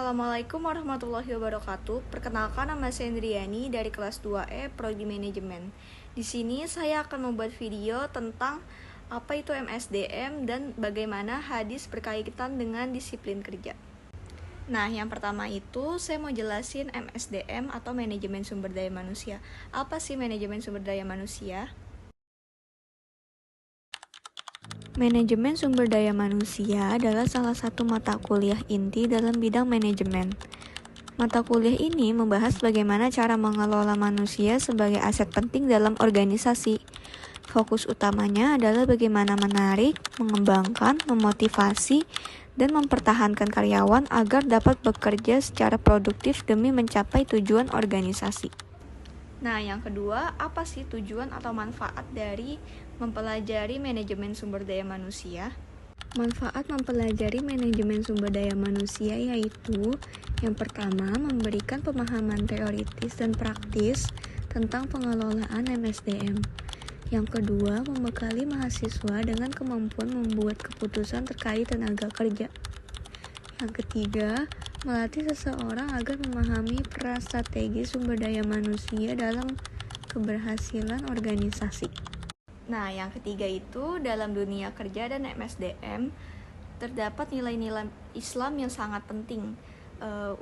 Assalamualaikum warahmatullahi wabarakatuh. Perkenalkan, nama saya Indriani dari kelas 2E Prodi Manajemen. Di sini saya akan membuat video tentang apa itu MSDM dan bagaimana hadis berkaitan dengan disiplin kerja. Nah, yang pertama itu saya mau jelasin MSDM atau Manajemen Sumber Daya Manusia. Apa sih Manajemen Sumber Daya Manusia? Manajemen Sumber Daya Manusia adalah salah satu mata kuliah inti dalam bidang manajemen. Mata kuliah ini membahas bagaimana cara mengelola manusia sebagai aset penting dalam organisasi. Fokus utamanya adalah bagaimana menarik, mengembangkan, memotivasi, dan mempertahankan karyawan agar dapat bekerja secara produktif demi mencapai tujuan organisasi. Nah, yang kedua, apa sih tujuan atau manfaat dari mempelajari manajemen sumber daya manusia? Manfaat mempelajari manajemen sumber daya manusia yaitu yang pertama, memberikan pemahaman teoritis dan praktis tentang pengelolaan MSDM. Yang kedua, membekali mahasiswa dengan kemampuan membuat keputusan terkait tenaga kerja. Yang ketiga, melatih seseorang agar memahami peran strategi sumber daya manusia dalam keberhasilan organisasi. Nah, yang ketiga itu dalam dunia kerja dan MSDM terdapat nilai-nilai Islam yang sangat penting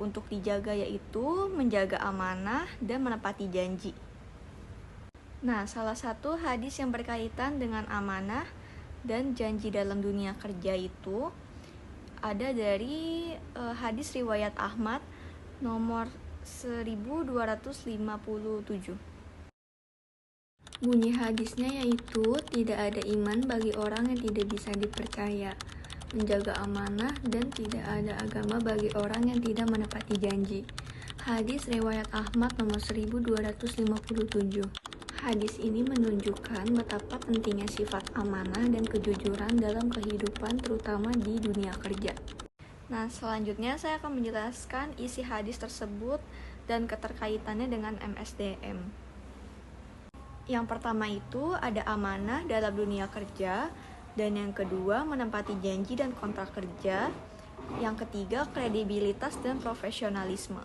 untuk dijaga, yaitu menjaga amanah dan menepati janji. Nah, salah satu hadis yang berkaitan dengan amanah dan janji dalam dunia kerja itu ada dari hadis riwayat Ahmad nomor 1257. Bunyi hadisnya yaitu tidak ada iman bagi orang yang tidak bisa dipercaya, menjaga amanah, dan tidak ada agama bagi orang yang tidak menepati janji. Hadis riwayat Ahmad nomor 1257. Hadis ini menunjukkan betapa pentingnya sifat amanah dan kejujuran dalam kehidupan, terutama di dunia kerja. Nah, selanjutnya saya akan menjelaskan isi hadis tersebut dan keterkaitannya dengan MSDM. Yang pertama itu ada amanah dalam dunia kerja, dan yang kedua menepati janji dan kontrak kerja, yang ketiga kredibilitas dan profesionalisme.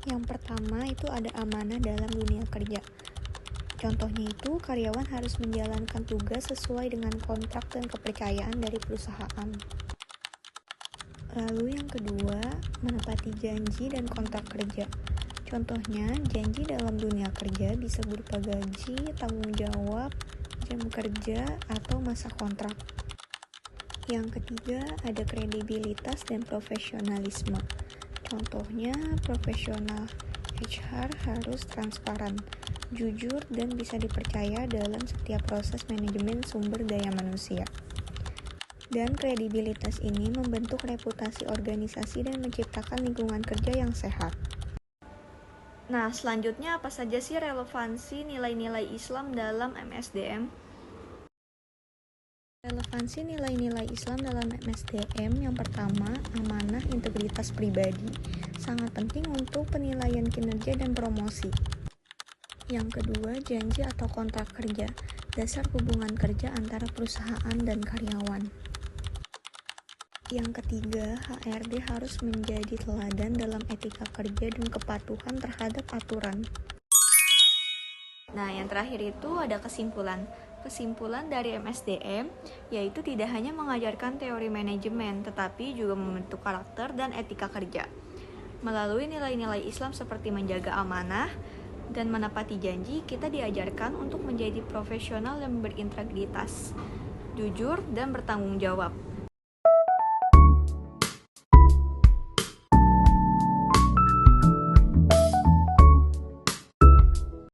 Yang pertama itu ada amanah dalam dunia kerja. Contohnya itu karyawan harus menjalankan tugas sesuai dengan kontrak dan kepercayaan dari perusahaan. Lalu yang kedua, menepati janji dan kontrak kerja. Contohnya, janji dalam dunia kerja bisa berupa gaji, tanggung jawab, jam kerja, atau masa kontrak. Yang ketiga, ada kredibilitas dan profesionalisme. Contohnya, profesional HR harus transparan, jujur, dan bisa dipercaya dalam setiap proses manajemen sumber daya manusia. Dan kredibilitas ini membentuk reputasi organisasi dan menciptakan lingkungan kerja yang sehat. Nah, selanjutnya apa saja sih relevansi nilai-nilai Islam dalam MSDM? Relevansi nilai-nilai Islam dalam MSDM yang pertama, amanah integritas pribadi, sangat penting untuk penilaian kinerja dan promosi. Yang kedua, janji atau kontrak kerja, dasar hubungan kerja antara perusahaan dan karyawan. Yang ketiga, HRD harus menjadi teladan dalam etika kerja dan kepatuhan terhadap aturan. Nah, yang terakhir itu ada kesimpulan. Kesimpulan dari MSDM yaitu tidak hanya mengajarkan teori manajemen, tetapi juga membentuk karakter dan etika kerja. Melalui nilai-nilai Islam seperti menjaga amanah dan menepati janji, kita diajarkan untuk menjadi profesional dan berintegritas, jujur dan bertanggung jawab.